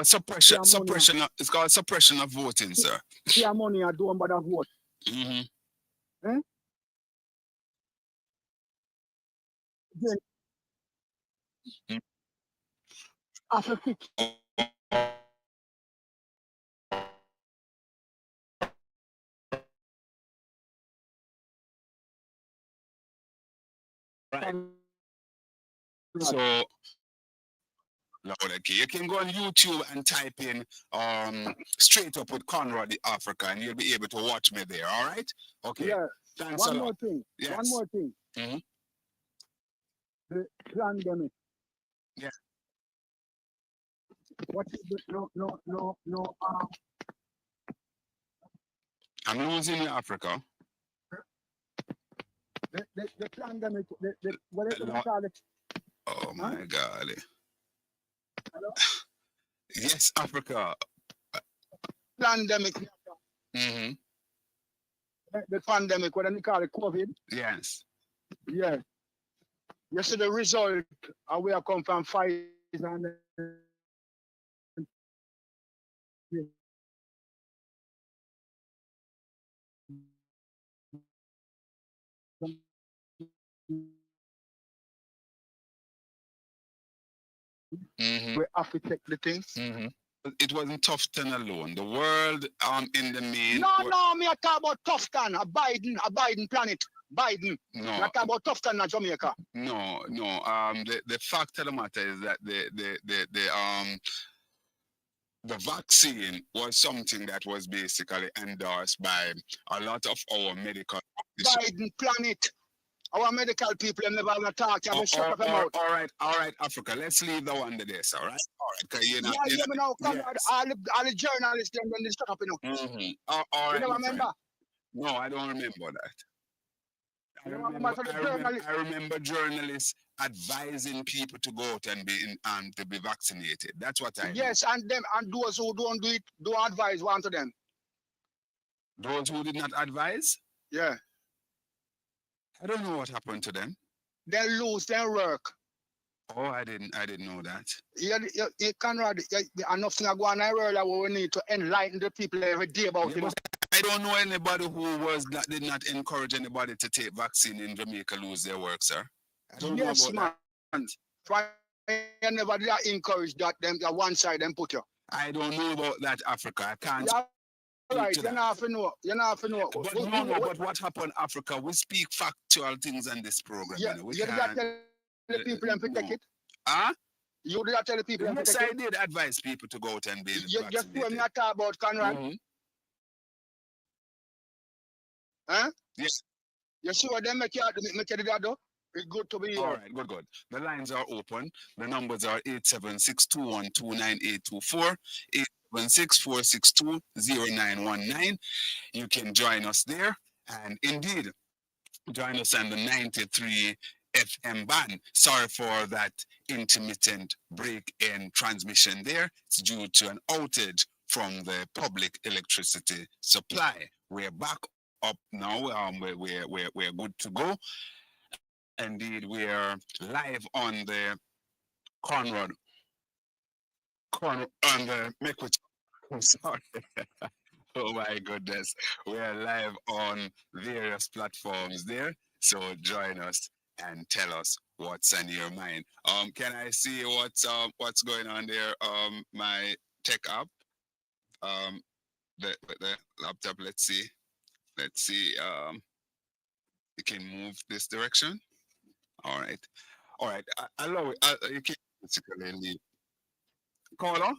suppression, Pay money, it's called suppression of voting, sir. pay money and don't bother vote. Mm-hmm. Eh? Then after fix Right. Conrad. So, Lord, okay, you can go on YouTube and type in straight up with Conrad the Africa, and you'll be able to watch me there. All right? Okay. Yeah. Thanks a One lot. more thing. Yes. One more thing. Mm-hmm. The pandemic. Yeah. What is the no I'm losing you, Africa. the pandemic what do you Lo- call it? Oh Huh? my God. Hello? Yes, Africa. Pandemic. Mm-hmm. The pandemic, what do you call it? COVID. Yes. Yeah. You see the result and we are come from Pfizer and Mm-hmm. we have to take the things. Mm-hmm. It wasn't Tufton alone. The world in the main. No, me I talk about Tufton, a Biden planet. Biden. No. I talk about Tufton in Jamaica. No. The fact of the matter is that the vaccine was something that was basically endorsed by a lot of our medical. Biden planet. Our medical people never have a talk. You have to shut up them out. All right, Africa. Let's leave the one to this. All right. Cause Yeah, me now, Conrad, yes. all the journalists them when they shut up, you know. Mm-hmm. All You right, never my friend. remember? No, I don't remember that. You never remember the journalists? I remember journalists advising people to go out and be vaccinated. That's what I know. Yes, and those who don't do it, don't advise one to them. Those who did not advise? Yeah. I don't know what happened to them. They lose their work. Oh, I didn't know that. Conrad, enough things are going on earlier where we need to enlighten the people every day about it. I don't know anybody who did not encourage anybody to take vaccine in Jamaica lose their work, sir. I don't know about that. Why you never did encourage that one side them put you? I don't know about that, Africa. I can't. Right, you're not to know. But what happened, Africa? We speak factual things on this program. Yeah, you did not tell the people and protect it? Huh? You did not tell the people and protect it? Yes, I did advise people to go out and be vaccinated. Just when I talk about Conrad. Huh? Yes. You sure them make you do that though? It's good to be here. All right, good. The lines are open. The numbers are 876-212-9824, 876-462-0919. You can join us there. And indeed, join us on the 93 FM band. Sorry for that intermittent break in transmission there. It's due to an outage from the public electricity supply. We're back up now. We're good to go. Indeed, we are live on the Conrad on the Mekwich. I'm sorry. Oh my goodness. We are live on various platforms there. So join us and tell us what's on your mind. Can I see what's going on there? My tech app. The laptop, let's see. You can move this direction. All right. Allow it. You can basically leave. Caller?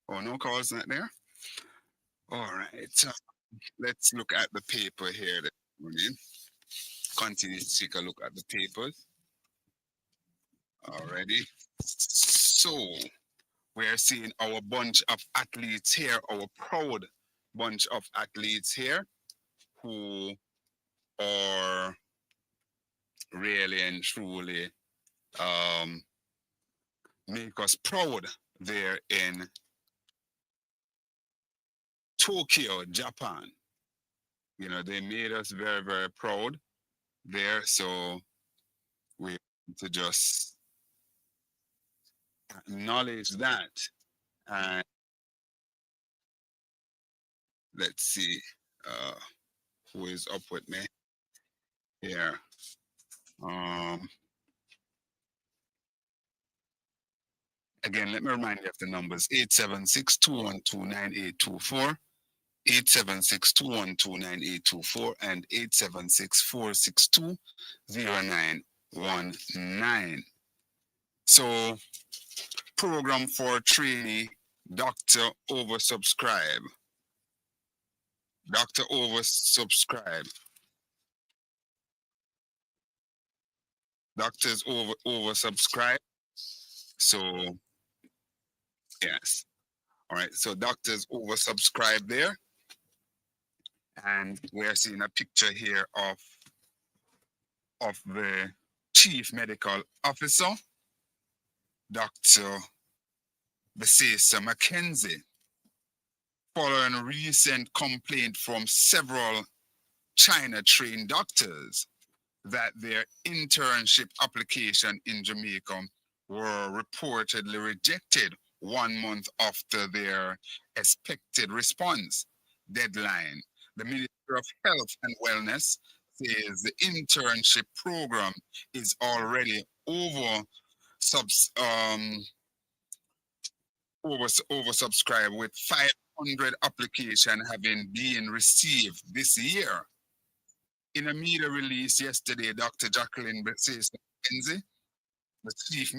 Oh, no calls not there. All right. Let's look at the paper here this morning. Continue to take a look at the papers. Already. So we're seeing our bunch of athletes here, our proud bunch of athletes here who are really and truly make us proud there in Tokyo, Japan. You know, they made us very, very proud there. So we to just acknowledge that And let's see who is up with me here. Um, Again, let me remind you of the numbers: 876-212-9824, 876-212-9824, and 876-462-0919. So, program for trainee, doctor oversubscribe. Doctor oversubscribe. Doctors oversubscribe. So, yes. All right. So, doctors oversubscribe there. And we're seeing a picture here of the chief medical officer, Dr. Besesa Mackenzie, following a recent complaint from several China-trained doctors that their internship application in Jamaica were reportedly rejected 1 month after their expected response deadline. The Minister of Health and Wellness says the internship program is already subs, um, oversubscribed with 500 applications having been received this year. In a media release yesterday, Dr. Jacqueline Besesa Mackenzie, the chief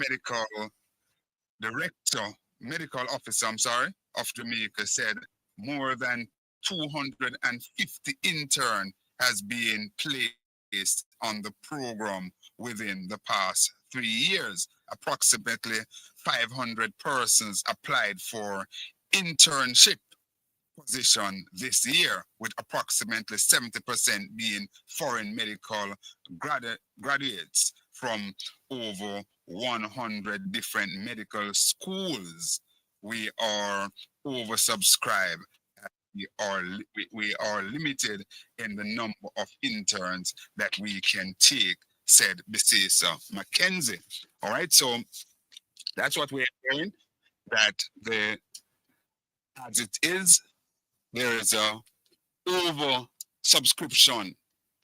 director, medical officer, of Jamaica, said more than 250 intern has been placed on the program within the past 3 years. Approximately 500 persons applied for internship position this year, with approximately 70% being foreign medical graduates from over 100 different medical schools. We are oversubscribed. We are limited in the number of interns that we can take, said Besesa Mackenzie. All right, so that's what we're hearing. That the as it is, there is a over subscription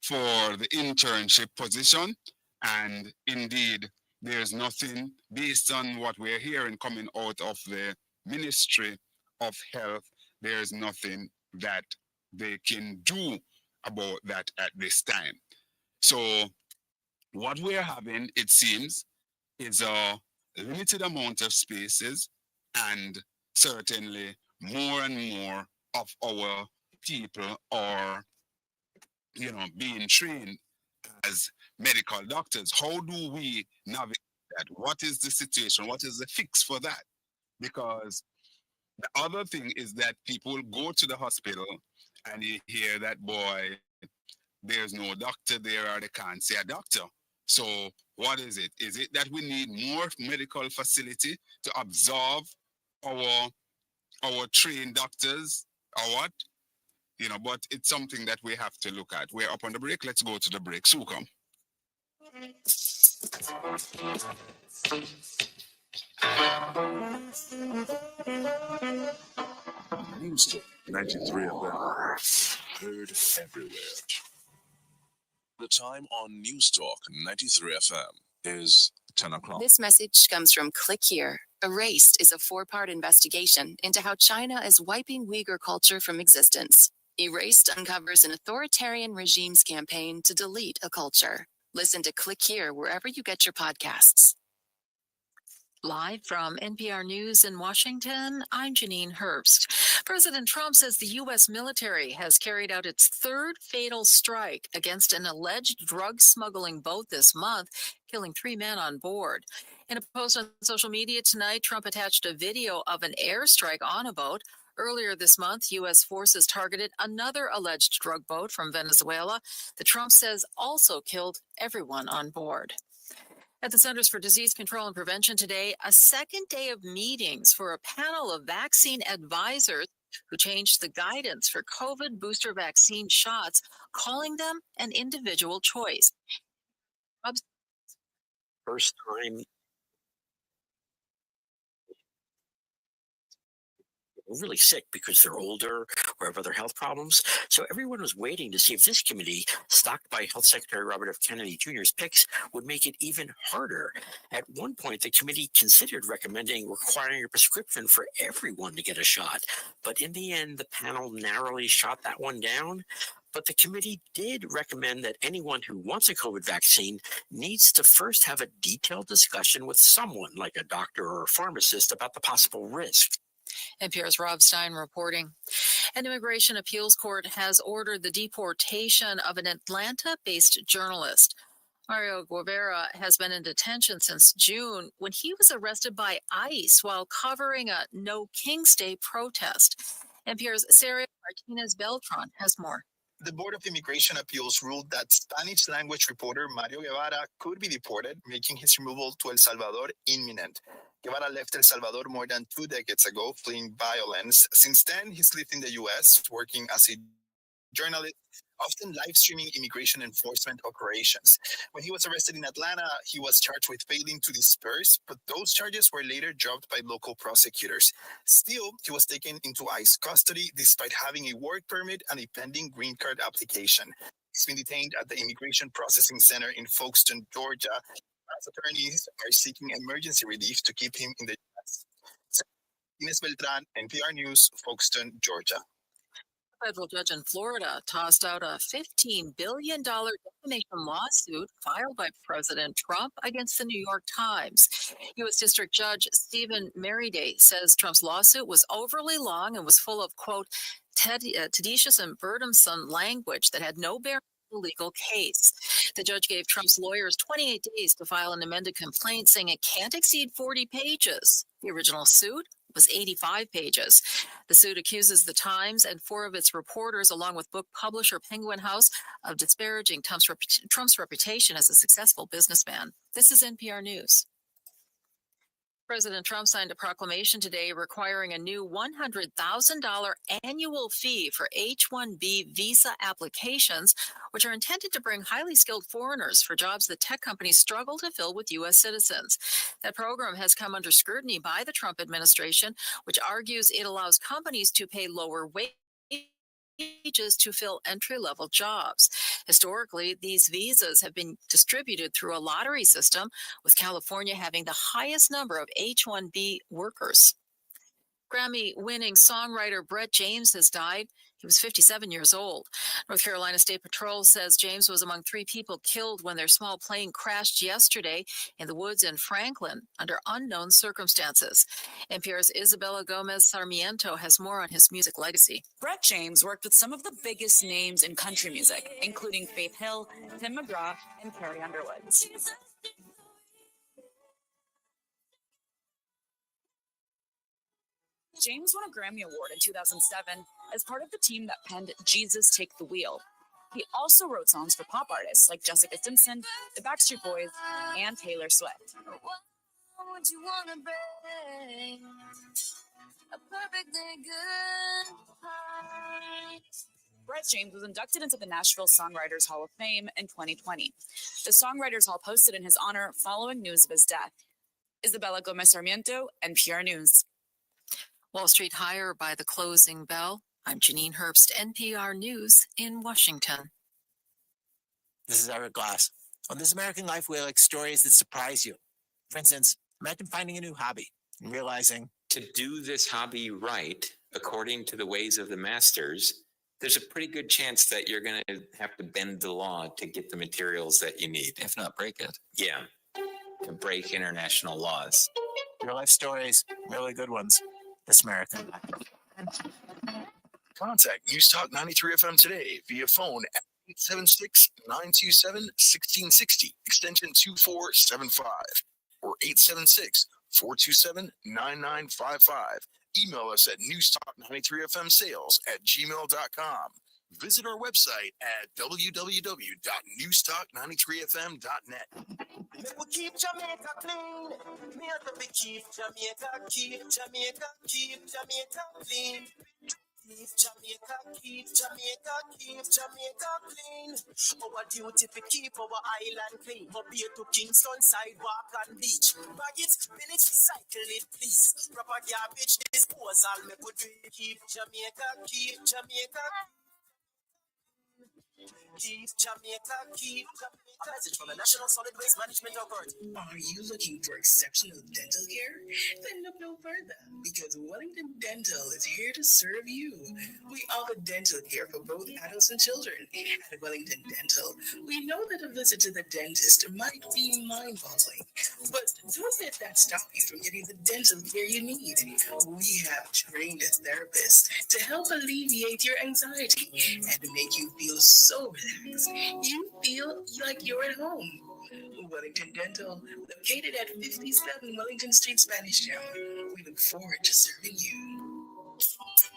for the internship position. And indeed, there's nothing based on what we're hearing coming out of the Ministry of Health. There's nothing that they can do about that at this time. So, what we're having, it seems, is a limited amount of spaces, and certainly more and more of our people are, being trained as medical doctors. How do we navigate that? What is the situation? What is the fix for that? Because the other thing is that people go to the hospital and you hear that, boy, there's no doctor there, or they can't see a doctor. So what is it? Is it that we need more medical facility to absorb our trained doctors, or what? But it's something that we have to look at. We're up on the break. Let's go to the break. Suka. News Talk 93 FM. Heard everywhere. The time on News Talk 93 FM is 10 o'clock. This message comes from Click Here. Erased is a 4-part investigation into how China is wiping Uyghur culture from existence. Erased uncovers an authoritarian regime's campaign to delete a culture. Listen to Click Here wherever you get your podcasts. Live from NPR News in Washington, I'm Janine Herbst. President Trump says the U.S. military has carried out its third fatal strike against an alleged drug smuggling boat this month, killing 3 men on board. In a post on social media tonight, Trump attached a video of an airstrike on a boat. Earlier this month, U.S. forces targeted another alleged drug boat from Venezuela that Trump says also killed everyone on board. At the Centers for Disease Control and Prevention today, a second day of meetings for a panel of vaccine advisors who changed the guidance for COVID booster vaccine shots, calling them an individual choice. First time were really sick because they're older or have other health problems. So everyone was waiting to see if this committee, stocked by Health Secretary Robert F. Kennedy Jr.'s picks, would make it even harder. At one point, the committee considered recommending requiring a prescription for everyone to get a shot. But in the end, the panel narrowly shot that one down. But the committee did recommend that anyone who wants a COVID vaccine needs to first have a detailed discussion with someone like a doctor or a pharmacist about the possible risk. NPR's Rob Stein reporting. An immigration appeals court has ordered the deportation of an Atlanta-based journalist. Mario Guevara has been in detention since June when he was arrested by ICE while covering a No King's Day protest. NPR's Sarah Martinez Beltran has more. The Board of Immigration Appeals ruled that Spanish-language reporter Mario Guevara could be deported, making his removal to El Salvador imminent. Guevara left El Salvador more than 2 decades ago, fleeing violence. Since then, he's lived in the U.S., working as a journalist, often live-streaming immigration enforcement operations. When he was arrested in Atlanta, he was charged with failing to disperse, but those charges were later dropped by local prosecutors. Still, he was taken into ICE custody despite having a work permit and a pending green card application. He's been detained at the Immigration Processing Center in Folkestone, Georgia, as attorneys are seeking emergency relief to keep him in the U.S. Ines Beltran, NPR News, Folkestone, Georgia. A federal judge in Florida tossed out a $15 billion defamation lawsuit filed by President Trump against the New York Times. U.S. District Judge Stephen Merriday says Trump's lawsuit was overly long and was full of, quote, tedious and burdensome language that had no bearing on the legal case. The judge gave Trump's lawyers 28 days to file an amended complaint saying it can't exceed 40 pages. The original suit was 85 pages. The suit accuses the Times and 4 of its reporters, along with book publisher Penguin House, of disparaging Trump's reputation as a successful businessman. This is NPR News. President Trump signed a proclamation today requiring a new $100,000 annual fee for H-1B visa applications, which are intended to bring highly skilled foreigners for jobs that tech companies struggle to fill with U.S. citizens. That program has come under scrutiny by the Trump administration, which argues it allows companies to pay lower wages to fill entry-level jobs. Historically, these visas have been distributed through a lottery system, with California having the highest number of H-1B workers. Grammy-winning songwriter Brett James has died. He was 57 years old. North Carolina State Patrol says James was among 3 people killed when their small plane crashed yesterday in the woods in Franklin under unknown circumstances. NPR's Isabella Gomez Sarmiento has more on his music legacy. Brett James worked with some of the biggest names in country music, including Faith Hill, Tim McGraw, and Carrie Underwood. James won a Grammy Award in 2007 as part of the team that penned Jesus Take the Wheel. He also wrote songs for pop artists like Jessica Simpson, the Backstreet Boys, and Taylor Swift. Brett James was inducted into the Nashville Songwriters Hall of Fame in 2020. The Songwriters Hall posted in his honor following news of his death. Isabella Gomez Sarmiento, NPR News. Wall Street higher by the closing bell. I'm Janine Herbst, NPR News in Washington. This is Eric Glass. On This American Life, we like stories that surprise you. For instance, imagine finding a new hobby and realizing to do this hobby right, according to the ways of the masters, there's a pretty good chance that you're going to have to bend the law to get the materials that you need. if not break it. Yeah, to break international laws. Real life stories, really good ones. This American Life. Contact News Talk 93 FM today via phone at 876-927-1660, extension 2475, or 876-427-9955. Email us at newstalk93fmsales@gmail.com. Visit our website at www.newstalk93fm.net. We keep Jamaica clean. Me have to keep Jamaica clean. Keep Jamaica clean. Our duty to keep our island clean. From here to Kingston, sidewalk and beach. Bag it, bin it, recycle it, please. Proper garbage disposal, me could keep Jamaica. Keep Jamaica. A message from the National Solid Waste Management Authority. Are you looking for exceptional dental care? Then look no further, because Wellington Dental is here to serve you. We offer dental care for both adults and children. At Wellington Dental, we know that a visit to the dentist might be mind-boggling, but don't let that stop you from getting the dental care you need. We have trained therapists to help alleviate your anxiety and to make you feel so relaxed. You feel like you're at home. Wellington Dental, located at 57 Wellington Street, Spanish Town. We look forward to serving you.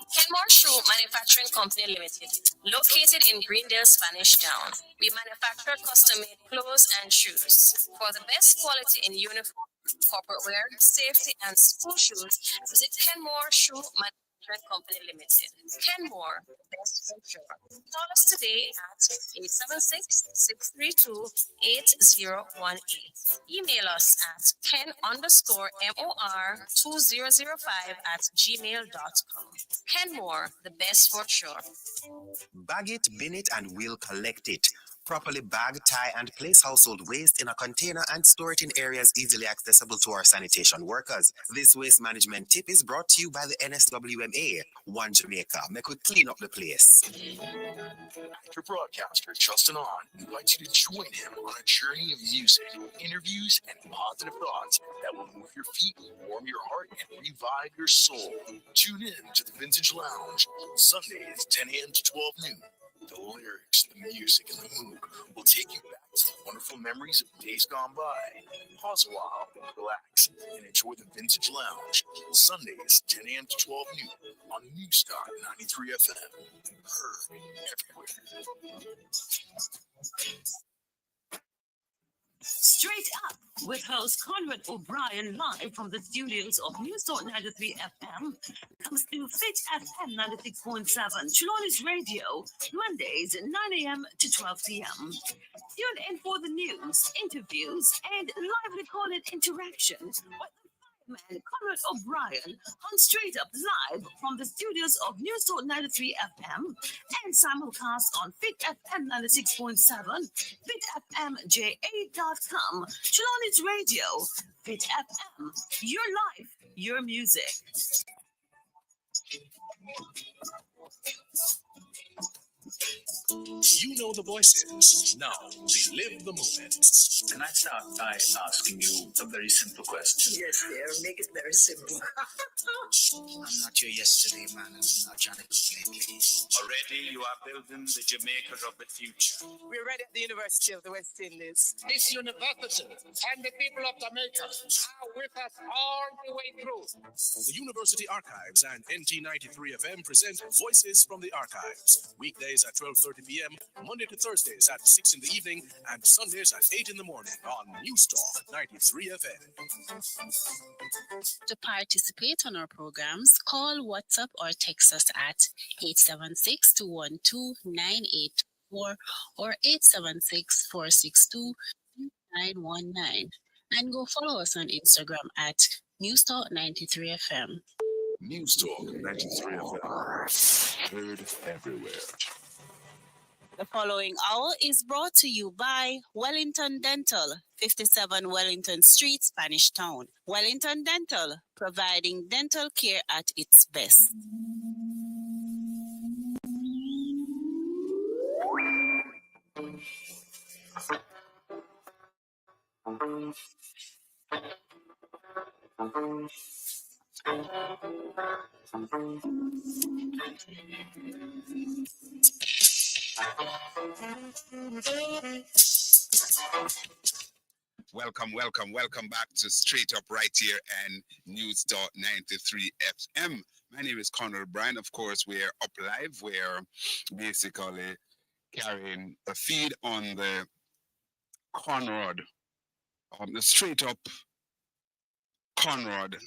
Kenmore Shoe Manufacturing Company Limited, located in Greendale, Spanish Town. We manufacture custom-made clothes and shoes. For the best quality in uniform, corporate wear, safety, and school shoes, visit Kenmore Shoe Manufacturing Company Limited. Kenmore, best for sure. Call us today at 876-632-8018. Email us at ken_mor2005@gmail.com. Kenmore, the best for sure. Bag it, bin it, and we'll collect it. Properly bag, tie, and place household waste in a container and store it in areas easily accessible to our sanitation workers. This waste management tip is brought to you by the NSWMA. One Jamaica, make we clean up the place. Actor broadcaster Justin On invites you to join him on a journey of music, interviews, and positive thoughts that will move your feet, warm your heart, and revive your soul. Tune in to the Vintage Lounge, Sundays 10 a.m. to 12 noon. The lyrics, the music, and the mood will take you back to the wonderful memories of days gone by. Pause a while, relax, and enjoy the Vintage Lounge, Sundays 10 a.m. to 12 noon on Newstalk 93 FM. Heard everywhere. Straight Up with host Conrad O'Brien live from the studios of Newstalk 93 FM comes to Fit FM 96.7 Chilonis Radio Mondays 9 a.m. to 12 p.m. Tune in for the news, interviews, and live recorded interaction with man Conrad O'Brien on Straight Up live from the studios of Newstalk 93 FM and simulcast on Fit FM 96.7, FitFMJA.com, Chilonis Radio, Fit FM, your life, your music. You know the voices. Now, relive the moment. Can I start by asking you a very simple question? Yes, dear. Make it very simple. I'm not your yesterday, man. I'm not Johnny lately. Already, you are building the Jamaicas of the future. We're ready at the University of the West Indies. This university and the people of Jamaica are with us all the way through. The University Archives and NT93 FM present Voices from the Archives. Weekdays at 12:30 p.m., Monday to Thursdays at 6 in the evening, and Sundays at 8 in the morning on Newstalk 93 FM. To participate on our programs, call, WhatsApp, or text us at 876-212-984 or 876-462-919. And go follow us on Instagram at Newstalk 93 FM. Newstalk 93 FM. Heard everywhere. The following hour is brought to you by Wellington Dental, 57 Wellington Street, Spanish Town. Wellington Dental, providing dental care at its best. Welcome back to Straight Up right here and Newstalk 93 FM. My name is Conrad O'Brien. Of course, we're up live. We're basically carrying a feed on the Conrad, the Straight Up Conrad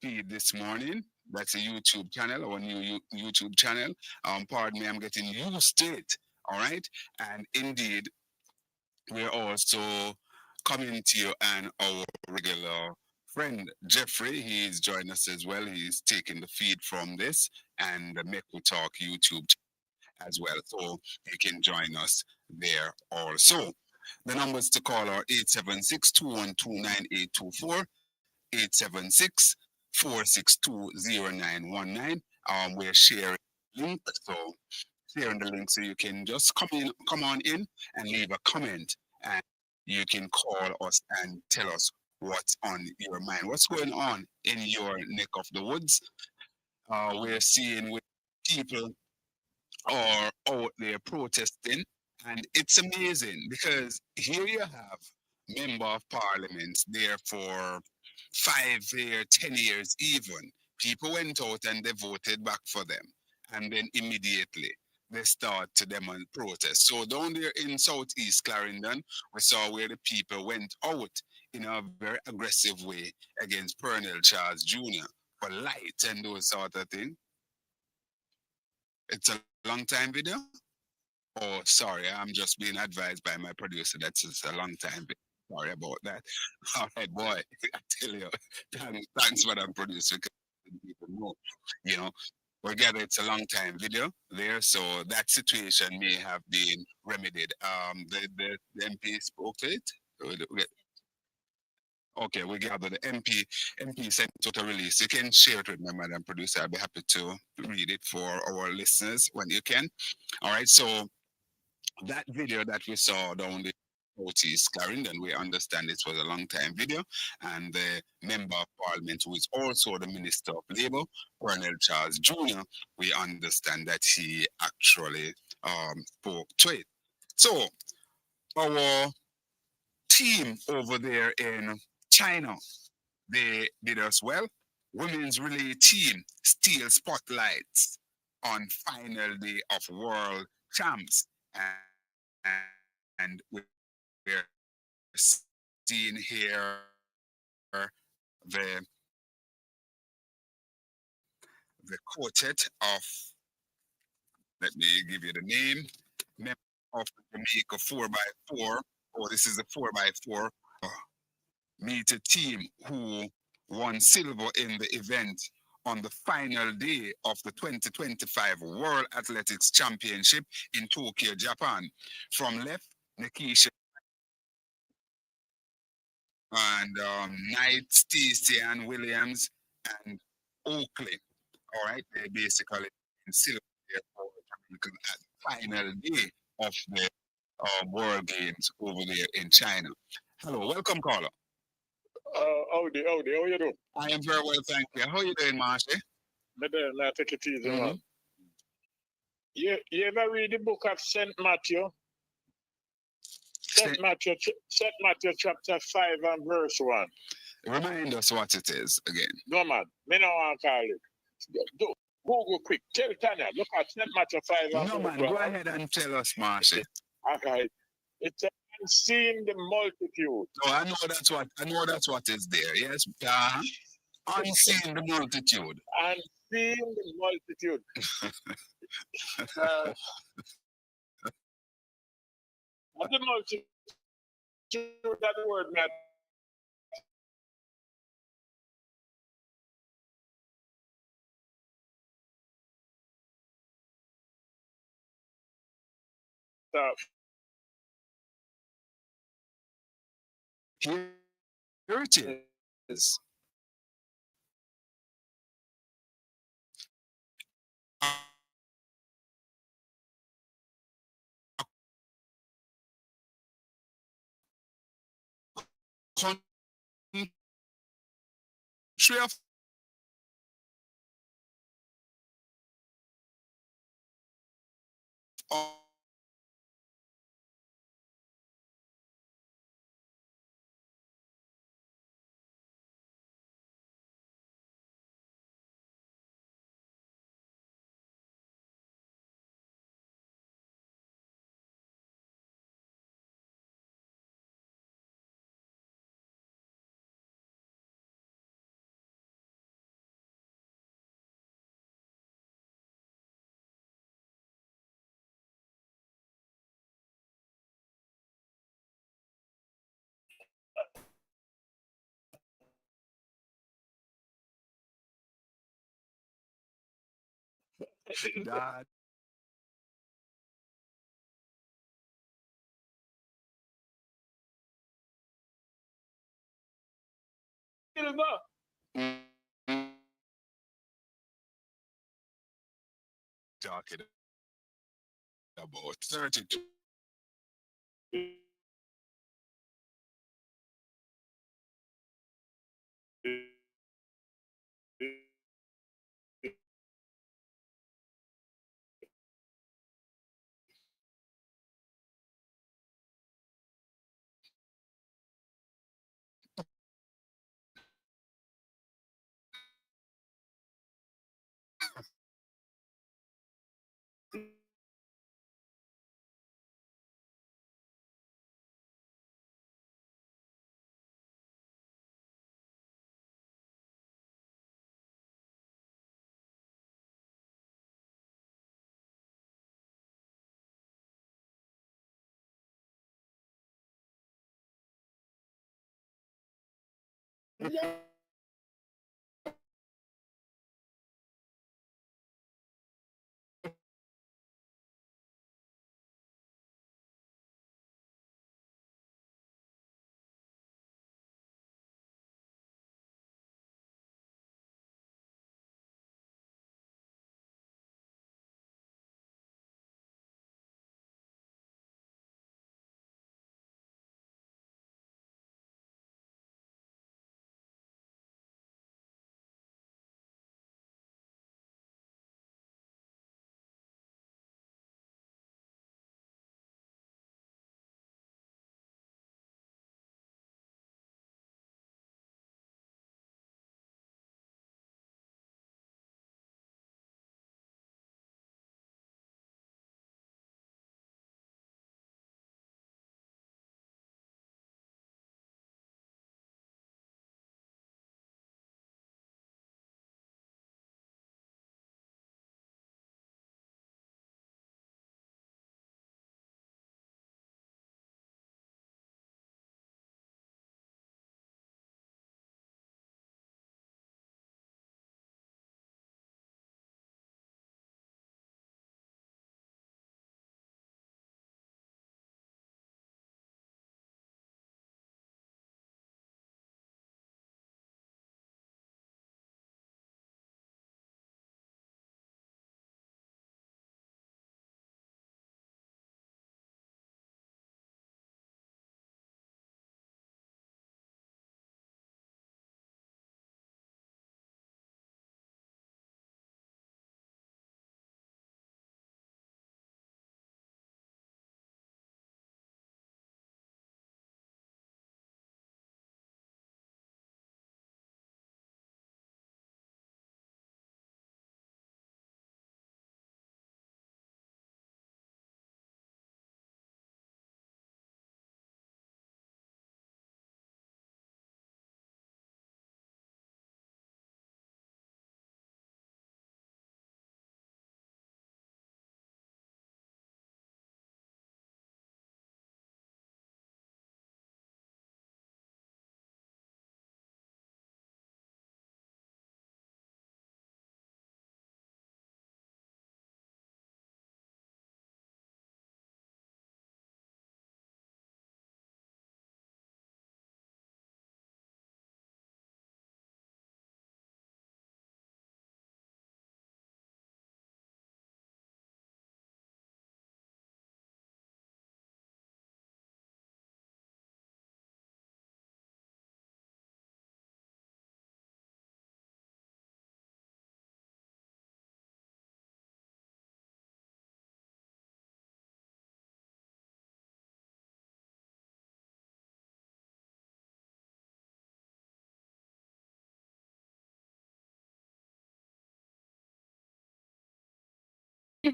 feed this morning. That's a YouTube channel, our new YouTube channel. Pardon me, I'm getting used to it. All right. And indeed, we're also coming to you and our regular friend Jeffrey. He's joined us as well. He's taking the feed from this and the Make We Talk YouTube as well. So you can join us there also. The numbers to call are 876 212 9824, 876 462 0919. We're sharing link. So sharing the link so you can just come on in and leave a comment, and you can call us and tell us what's on your mind. What's going on in your neck of the woods? We're seeing with people are out there protesting, and it's amazing because here you have member of parliaments there for 5 years, 10 years even. People went out and they voted back for them, and then immediately they start to demonstrate protest. So down there in Southeast Clarendon, we saw where the people went out in a very aggressive way against Pernell Charles Jr. for light and those sort of things. It's a long time video. Oh, sorry, I'm just being advised by my producer that it's a long time. Sorry about that. All right, boy, I tell you, thanks for that producer. People know, you know, we gather it's a long time video there, so that situation may have been remedied. The MP spoke to it. Okay, we gather the MP sent out a release. You can share it with my madam producer. I'll be happy to read it for our listeners when you can. All right, so that video that we saw down the Southeast Clarendon, we understand it was a long time video, and the member of parliament who is also the Minister of Labour, Pernell Charles Jr., we understand that he actually spoke to it. So our team over there in China, they did us well. Women's relay team steal spotlights on final day of world champs, and we're seeing here the quartet of, let me give you the name, member of the Jamaica 4x4. Oh, this is a 4x4 meter team who won silver in the event on the final day of the 2025 World Athletics Championship in Tokyo, Japan. From left, Nikisha and Knight, Stacey, and Williams, and Oakley. All right, they basically in silver there for Jamaica at the final day of the World Games over there in China. Hello, welcome, caller. Howdy, how you doing? I am very well, thank you. How you doing, Marshy? Now take it easy, man. You ever read the book of St. Matthew? St. Matthew chapter 5 and verse 1. Remind us what it is again. No, man. Me no want to call it. Google quick. Tell Tanya, look at St. Matthew 5 and No, verse man, 1. go ahead and tell us, Marshy. Okay. It's unseen the multitude. So I know that's what is there. Yes. Unseen the multitude. Unseen the multitude. The multitude, that word, man. Here it is. Country of That talking about 32.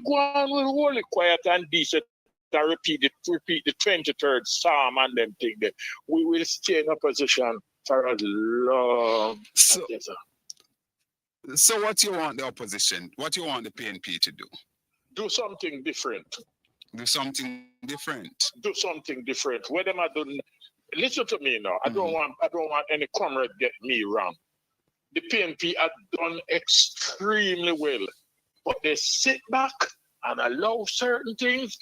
Go on with holy quiet and decent and repeat the 23rd Psalm and them thing there. We will stay in a position for as long So, as there's so what you want the opposition? What you want the PNP to do? do something different. Do something different. Do something different. Where them I don't listen to me now. I don't want any comrade get me wrong. The PNP had done extremely well but they sit back and allow certain things.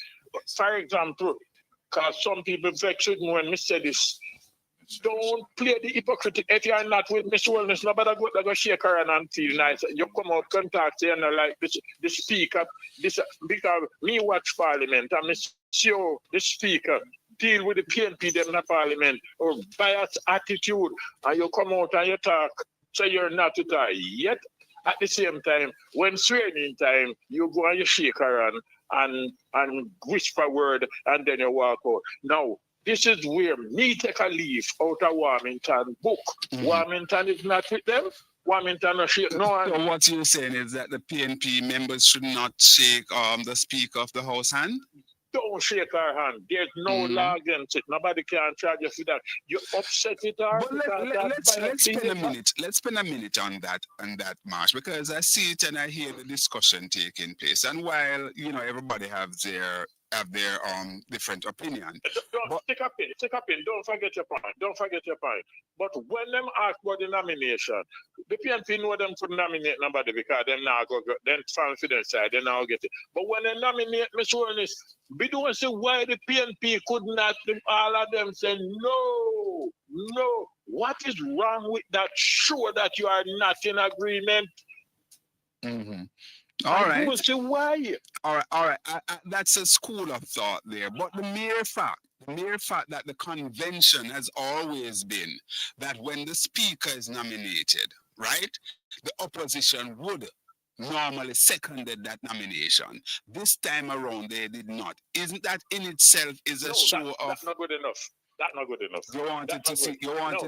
For example, because some people vex with me when me say this. Don't play the hypocrite. If you're not with Miss Wellness, nobody go shake her hand and feel nice. You come out contact you know, like this, the speaker. This because me watch Parliament and me see how the speaker deal with the PNP them in the Parliament or bias attitude, and you come out and you talk, so you're not with her yet. At the same time, when swearing time, you go and you shake her hand and whisper word, and then you walk out. Now, this is where me take a leaf out of Warmington book. Warmington is not with them. Warmington no shake no hand. So what you're saying is that the PNP members should not shake the Speaker of the House hand? Don't shake her hand. There's no law against it. Nobody can charge you for that. You upset it her. But let's spend a minute. Let's spend a minute on that march, because I see it and I hear the discussion taking place. And while everybody have their different opinion. Don't take a pin. Don't forget your point. But when them ask about the nomination, the PNP know them could nominate nobody because them now go then fan for their side, they now get it. But when they nominate Miss Warnes, we don't say why the PNP could not, all of them say no. What is wrong with that? Show that you are not in agreement. All right. Say why? All right. That's a school of thought there. But the mere fact that the convention has always been that when the speaker is nominated, right, the opposition would normally seconded that nomination. This time around, they did not. Isn't that in itself is a show of? That's not good enough. That's not good enough. You wanted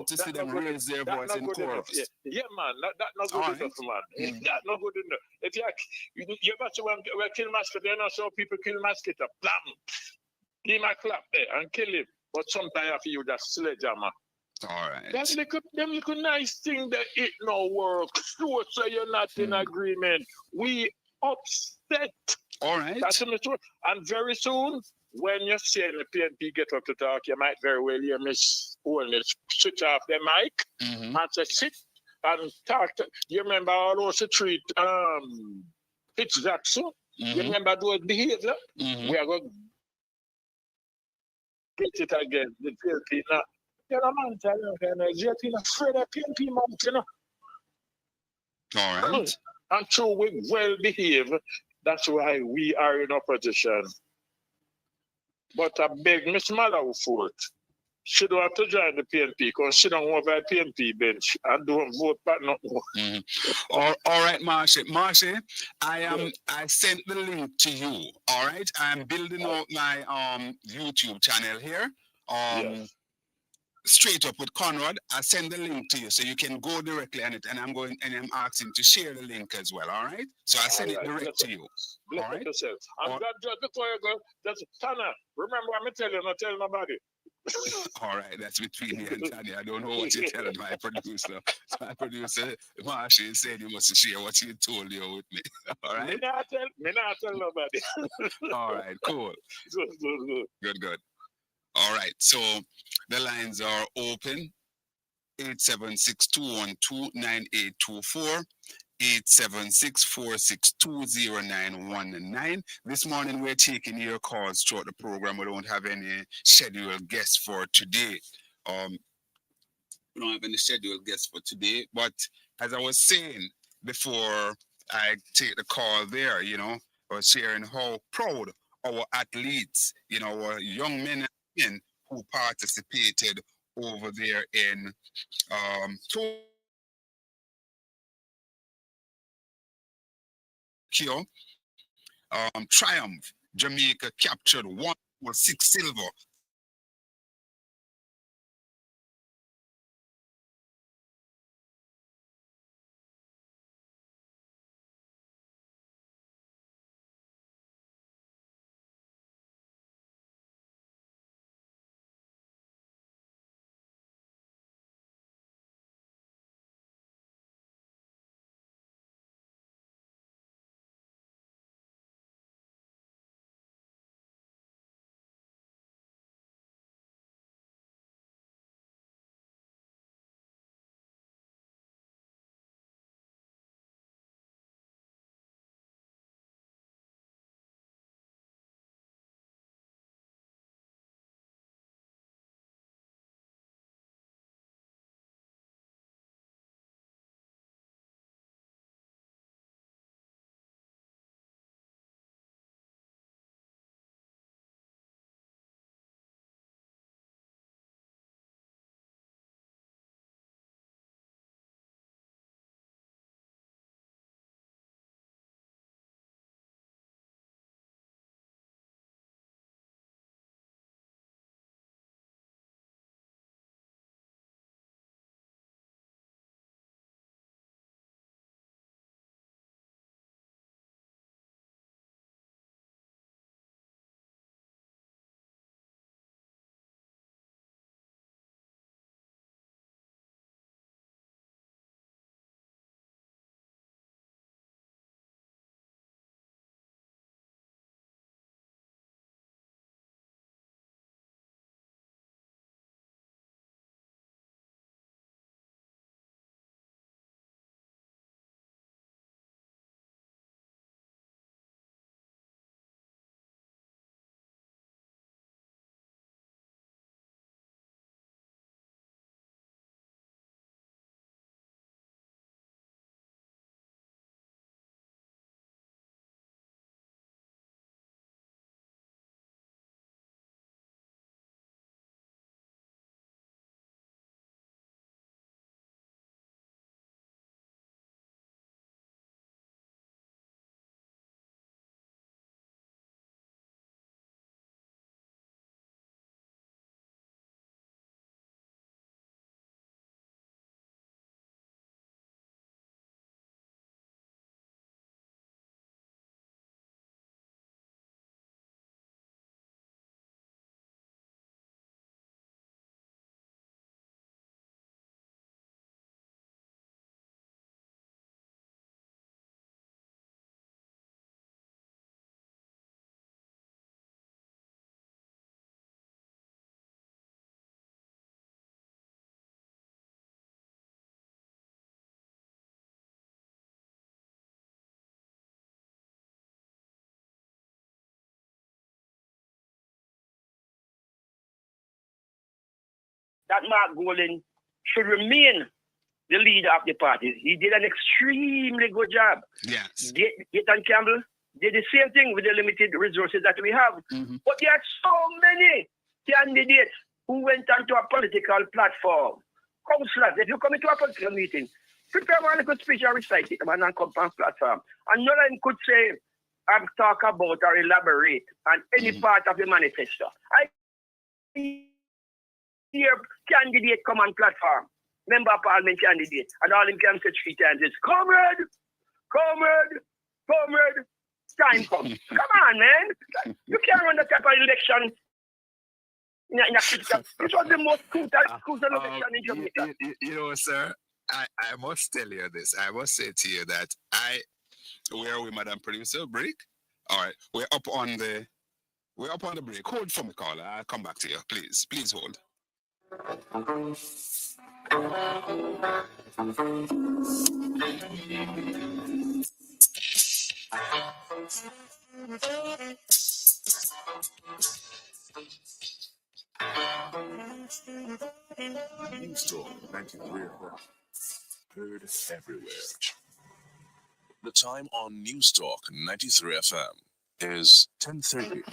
to see them raise their voice in chorus. Yeah, man. That's not good enough, man. That's not good enough. If you ever see when kill Mosquito, they not so people kill Mosquito. Blam. Give him a clap there and kill him. But sometimes after you just sledgehammer. All right. Them little nice thing that it no work. Sure, so you're not in agreement. We upset. All right. That's the truth. And very soon, when you see the PNP get up to talk, you might very well hear Miss Holness switch off the mic and say, sit and talk. You remember all those treat Fitz Jackson? You remember those behavior? We are going to get it again. The PNP now. You know, man, tell you, you're afraid of PNP, man, you know. All right. And so we well behave. That's why we are in opposition. But I beg Miss Malawford, she don't have to join the PNP because she don't want the PNP bench and don't vote back no more. All right, Marsha, I sent the link to you. All right, I'm building out my YouTube channel here. Straight up with Conrad, I send the link to you so you can go directly on it, and I'm asking to share the link as well. All right, so I send it direct to you. Bless all right. Yourself. And just before you go, just Tana, remember what I'm telling you, not tell nobody. All right, that's between me and Tanya. I don't know what you're telling my producer. My producer, Marsha, said you must share what he told you with me. All right. Me not tell nobody. All right, cool. Good. All right, so the lines are open. 876-212-9824, 876-462-0919. This morning we're taking your calls throughout the program. We don't have any scheduled guests for today. We don't have any scheduled guests for today. But as I was saying before I take the call there, I was sharing how proud our athletes, our young men and women who participated over there in Tokyo. Triumph. Jamaica captured 106 silver, that Mark Golding should remain the leader of the party. He did an extremely good job. Yes. Gaetan Campbell did the same thing with the limited resources that we have. But there are so many candidates who went onto a political platform. Councillors, if you come into a political meeting, prepare one good speech and recite it and come on platform. And none of them could say, talk about or elaborate on any part of the manifesto. I hear candidate come on platform, member of parliament candidate, and all him can say 3 times is, Conrad, time comes. Come on, man. You can't run that type of election. This was the most crucial election in Jamaica. You know, sir, I must tell you this. I must say to you that where are we, Madam Producer? Break? All right. We're up on the break. Hold for me, caller. I'll come back to you. Please hold. News Talk 93 FM. Heard everywhere. The time on News Talk 93 FM is 10:30.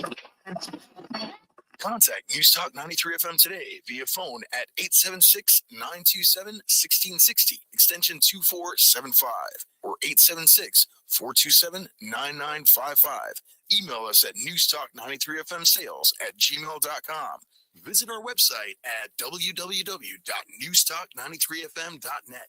Contact News Talk 93 FM today via phone at 876-927-1660, extension 2475, or 876-427-9955. Email us at newstalk93fmsales@gmail.com. Visit our website at www.newstalk93fm.net.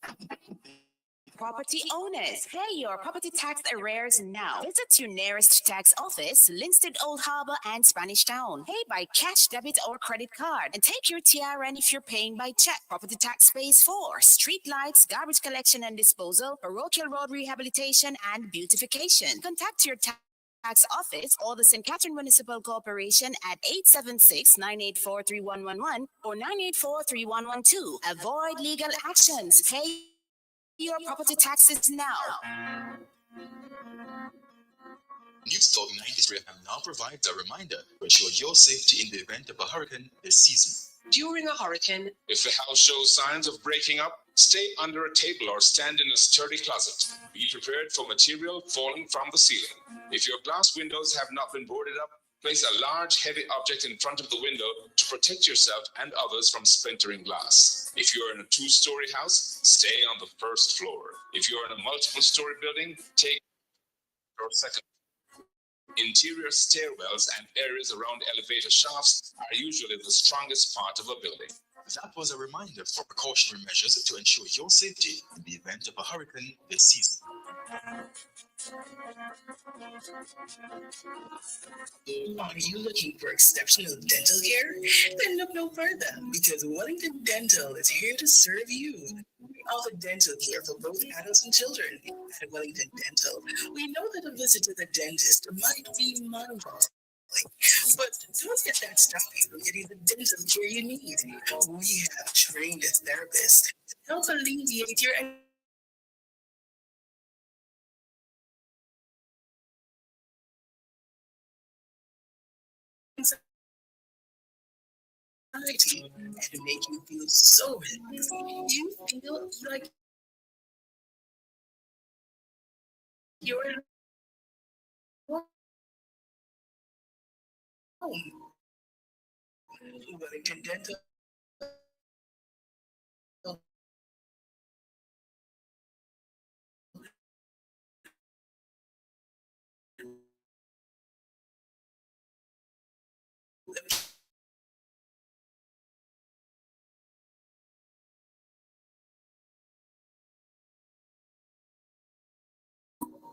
Property owners, pay your property tax arrears now. Visit your nearest tax office, listed Old Harbor and Spanish Town. Pay by cash, debit, or credit card. And take your TRN if you're paying by check. Property tax pays for street lights, garbage collection and disposal, parochial road rehabilitation, and beautification. Contact your tax office or the St. Catherine Municipal Corporation at 876-984-3111 or 984-3112. Avoid legal actions. Pay your property taxes now. News Talk 93 FM now provides a reminder to ensure your safety in the event of a hurricane this season. During a hurricane, if the house shows signs of breaking up, stay under a table or stand in a sturdy closet. Be prepared for material falling from the ceiling. If your glass windows have not been boarded up, place a large, heavy object in front of the window to protect yourself and others from splintering glass. If you're in a 2-story house, stay on the first floor. If you're in a multiple-story building, take your second. Interior stairwells and areas around elevator shafts are usually the strongest part of a building. That was a reminder for precautionary measures to ensure your safety in the event of a hurricane this season. Are you looking for exceptional dental care? Then look no further, because Wellington Dental is here to serve you. We offer dental care for both adults and children. At Wellington Dental, we know that a visit to the dentist might be mind-boggling. But don't let that stop you from getting the dental care you need. We have trained therapists to help alleviate your anxiety and make you feel so relaxed. You feel like you're home. Wellington Dental.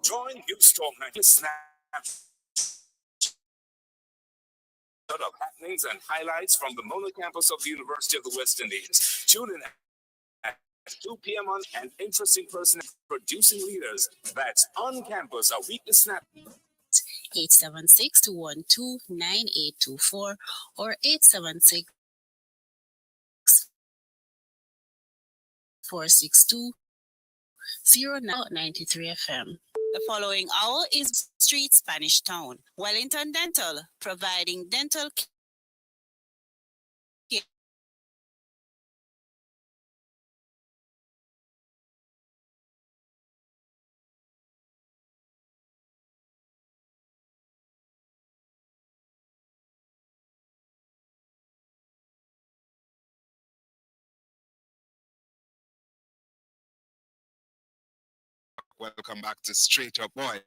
Join News Talk 90 Snap of happenings and highlights from the Mona campus of the University of the West Indies. Tune in at 2 p.m. on an interesting person producing leaders. That's on campus, a weekly snap. 876-212-9824 or 876-462-0993 FM. The following hour is Street Spanish Town. Wellington Dental, providing dental Welcome back to Straight Up Boy.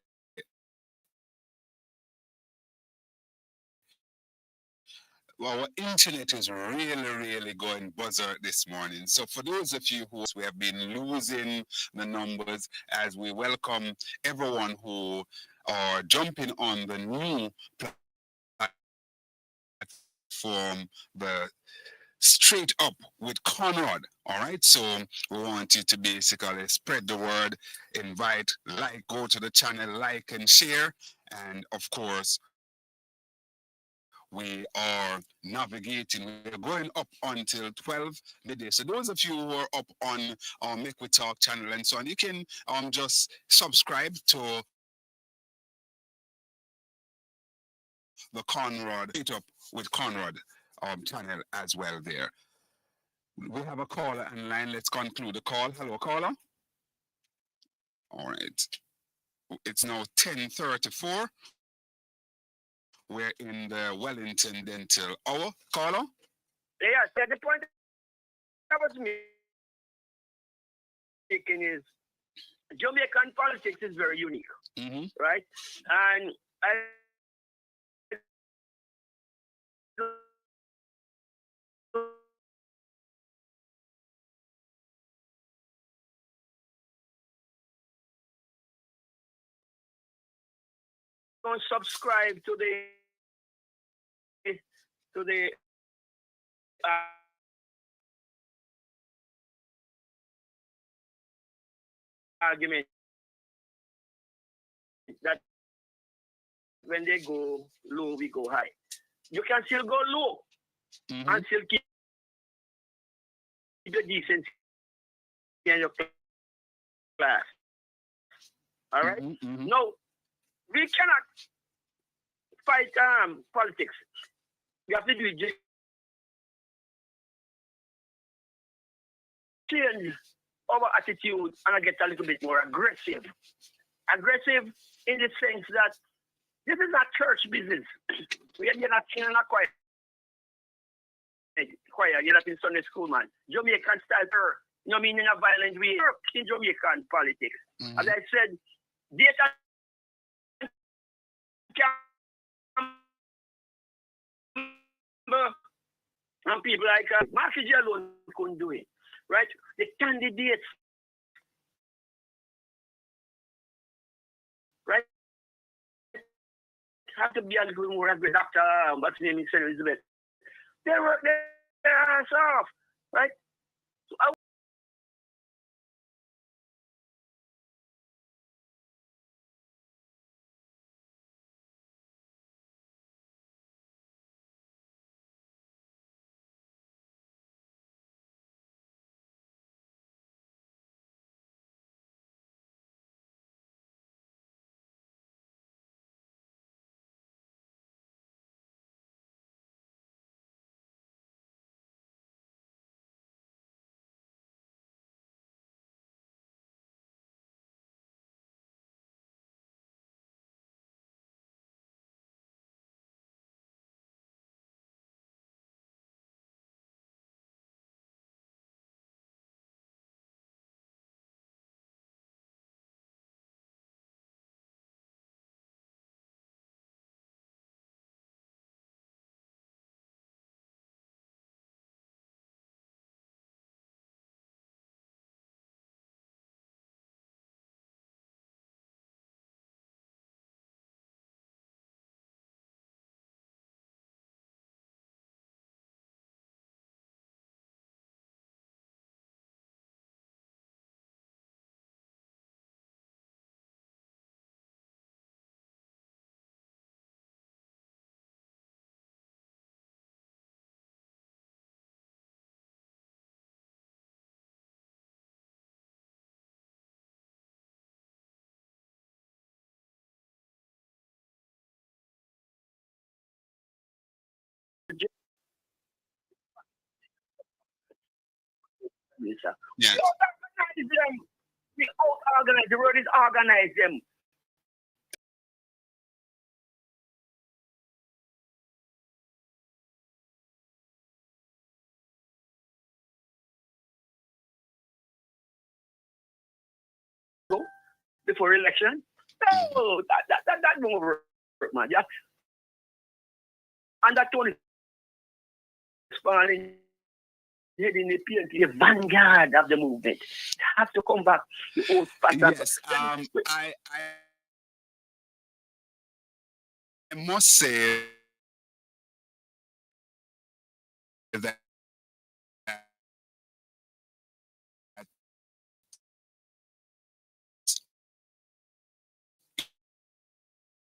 Our internet is really going buzzer this morning. So for those of you who we have been losing the numbers, as we welcome everyone who are jumping on the new platform, the Straight Up with Conrad. All right, so we want you to basically spread the word, invite, like, go to the channel, like and share, and of course we are navigating. We're going up until 12 midday. So those of you who are up on our Make We Talk channel and so on, you can just subscribe to the Conrad Straight Up with Conrad channel as well there. We have a caller online. Let's conclude the call. Hello, caller. All right. It's now 10:34. We're in the Wellington Dental Hour. Caller? Yeah, so the point I was making is Jamaican politics is very unique, right? And I don't subscribe to the argument that when they go low, we go high. You can still go low and still keep the decency in your class. All right? No, we cannot fight politics. We have to do it just change our attitude and get a little bit more aggressive. Aggressive in the sense that this is not church business. You're not in a choir. You're not in Sunday school, man. Jamaican style, you know, mean in a violent way in Jamaican politics. As I said, data and people like Marcy alone couldn't do it, right? The candidates, right, have to be a little more aggressive. Dr. What's his name is Elizabeth. They work their ass off, right? So I Yeah. organize them. We out-organize. The word is organize them. before election. No, that won't work, man. Yeah. And that Tony Spalding heading the PNP, the vanguard of the movement. Have to come back to old pattern. Yes, I must say that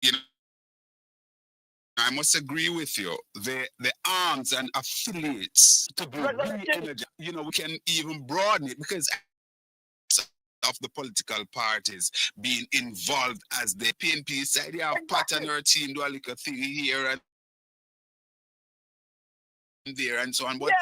you know, I must agree with you. The arms and affiliates to be re-energized. You know, we can even broaden it because of the political parties being involved as the PNP side. You have Pat and her team do a little thing here and there and so on. But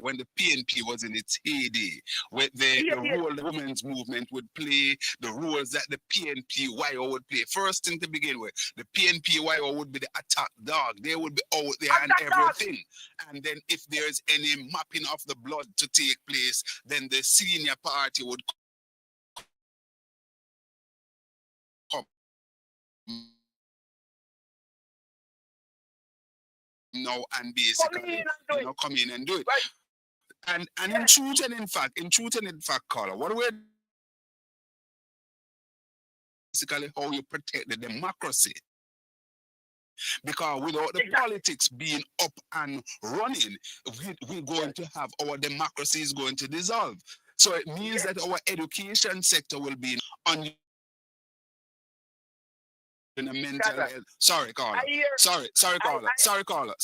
when the PNP was in its heyday, with the role the women's movement would play, the roles that the PNP-YO would play. First thing to begin with, the PNP-YO would be the attack dog. They would be out there and everything. And then if there's any mapping of the blood to take place, then the senior party would come now and basically, come in and do it. And in truth and in fact, caller, what we're basically how you protect the democracy. Because without the politics being up and running, we're going to have our democracy is going to dissolve. So it means that our education sector will be on in a mental health. Sorry, caller. Sorry, caller.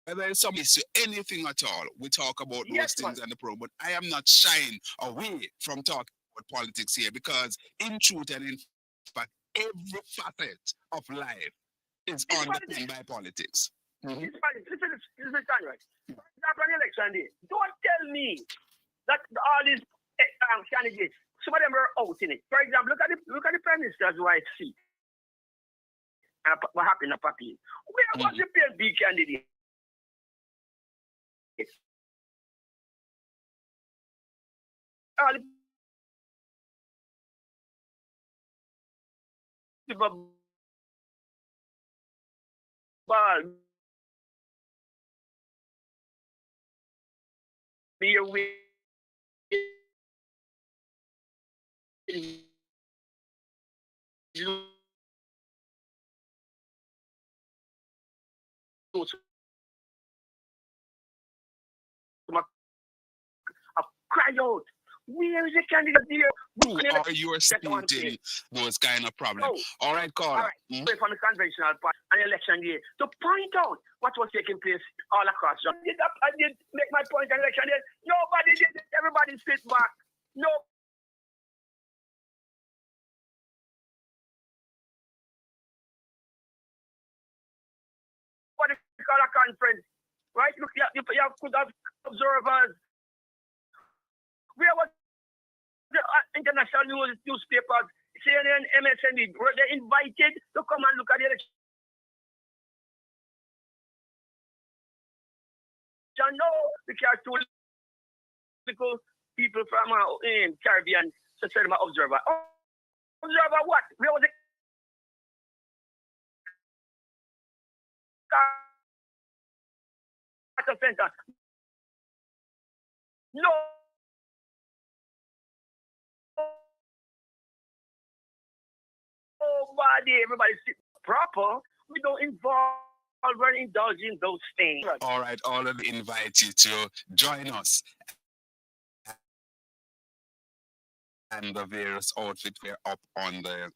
Whether it's some issue, anything at all, we talk about those things and the pro. But I am not shying away from talking about politics here because, in truth and in fact, every facet of life is underpinned by politics. Listen, Conrad. For example, on election day, don't tell me that all these candidates, some of them are out in it. For example, look at the Prime Minister's wife seat. What happened in Papi? Where was the PNP candidate? Be away. Cry out. Where is the candidate here? Who are you stating those kind of problems? All right, caller. From the conventional part and election year to point out what was taking place all across. I did make my point on election day. Nobody did it. Everybody sit back. No. What do you call a conference? Right? Look, you could have observers. Where was the international newspapers, CNN, MSNBC, were they invited to come and look at the election? No, because two little people from Caribbean said observer. Observer what? Where was the center? No. Everybody sit proper. We don't involve or indulge in those things. All right, all of them invite you to join us. And the various outfits were up on the